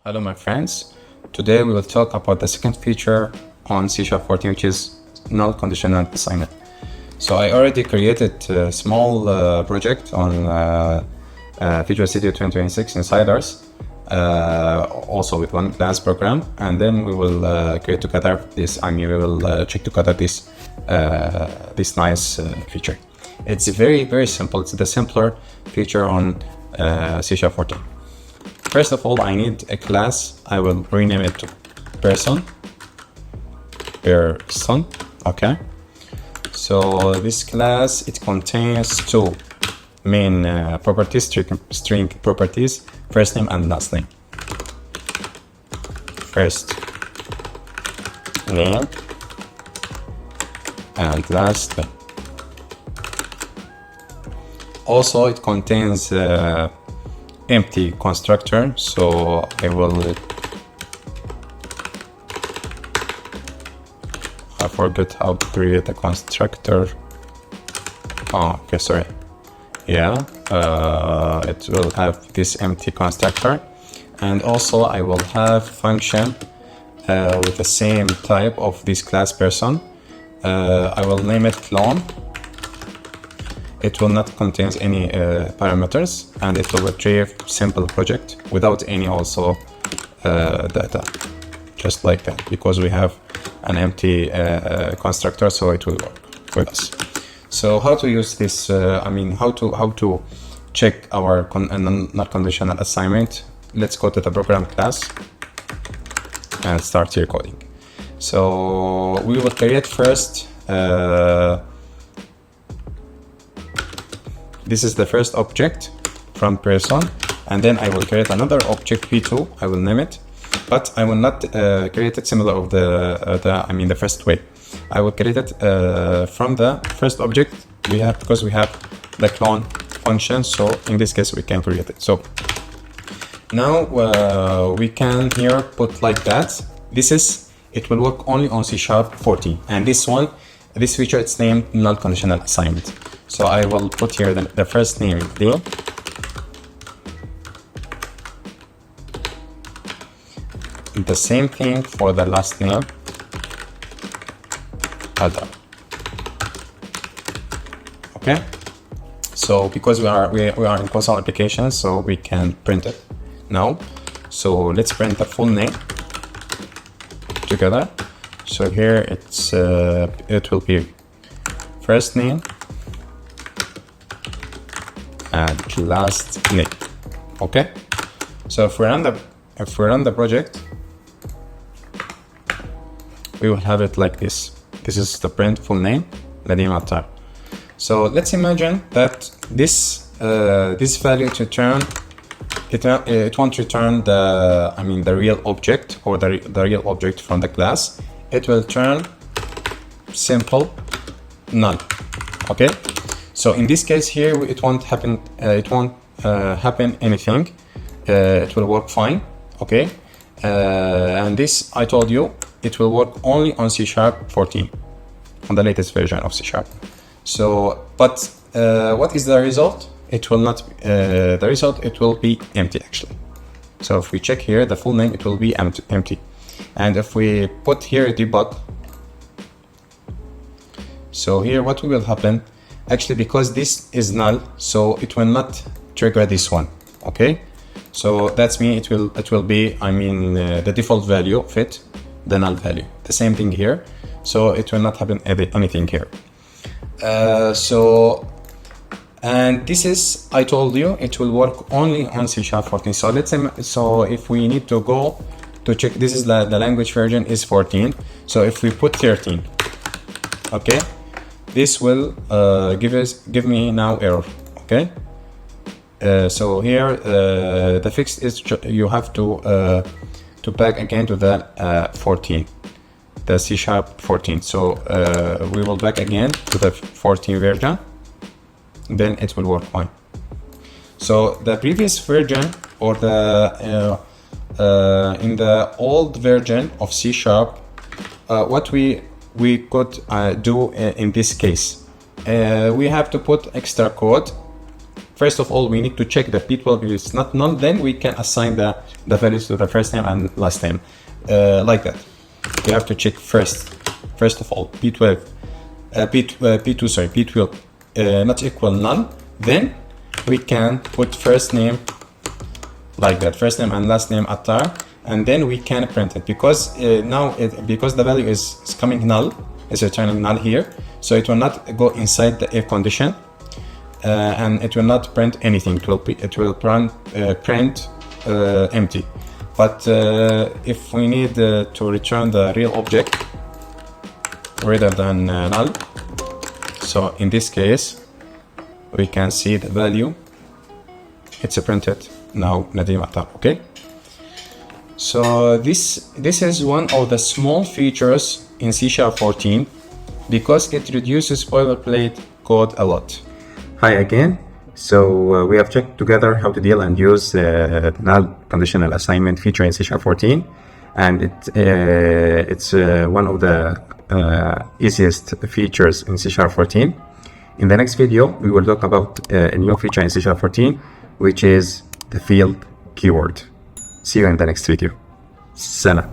Hello my friends, today we will talk about the second feature on C# 14, which is Null Conditional Assignment. So I already created a small project on Visual Studio 2026 Insiders, also with one class program, and then we will create together this, we will check together this nice feature. It's very simple, it's the simpler feature on C# 14. First of all, I need a class. I will rename it to person. Okay. So this class, it contains two main properties, string properties, first name and last name. First name and last name. Also, it contains empty constructor, so I forget how to create a constructor. Okay, sorry. Yeah, it will have this empty constructor, and also I will have function with the same type of this class person. I will name it clone. It will not contain any parameters, and it will retrieve simple project without any also data, just like that, because we have an empty constructor, so it will work with us. So how to use this? How to check our not conditional assignment? Let's go to the program class and start here coding. So we will create first. This is the first object from person, and then I will create another object p2. I will name it, but I will not create it similar of the first way. I will create it from the first object because we have the clone function. So in this case, we can create it. So now we can here put like that. It will work only on C# 14, and this feature, it's named Null Conditional Assignment. So I will put here the first name D, the same thing for the last name other. Okay, so because we are in console application, so we can print it now. So let's print the full name together. So here it will be first name and last name. Okay, so if we run the project, we will have it like this. This is the print full name, the name at time. So let's imagine that this value to return it won't return the real object or the real object from the class. It will turn simple null. Okay, so in this case here, it won't happen. Happen anything. It will work fine. Okay, and this, I told you, it will work only on C# 14, on the latest version of C#. So, but what is the result? It will not. The result, it will be empty actually. So if we check here, the full name, it will be empty. And if we put here debug, so here what will happen? Actually, because this is null, so it will not trigger this one. Okay, so that's mean it will be the default value fit the null value. The same thing here, so it will not happen anything here. And this is, I told you, it will work only on C# 14. So let's say, so if we need to go to check, this is the language version is 14. So if we put 13, okay, this will give me now error. Okay, so here the fix is you have to back again to the 14, the C# 14. So we will back again to the 14 version. Then it will work fine. So the previous version, or in the old version of C#, what we could do in this case, we have to put extra code first of all, we need to check the p12 is not null, then we can assign the values to the first name and last name, like that. We have to check first of all, p12 not equal null, then we can put first name like that, first name and last name attar, and then we can print it, because because the value is coming null, is returning null here, so it will not go inside the if condition, and it will not print anything. It will print empty. But if we need to return the real object rather than null, so in this case we can see the value, it's printed now Nadim Attar. Okay, so this is one of the small features in C# 14 because it reduces boilerplate code a lot. Hi again. So we have checked together how to deal and use null conditional assignment feature in C# 14, and it's one of the easiest features in C# 14. In the next video, we will talk about a new feature in C# 14, which is the field keyword. See you in the next video. Salam.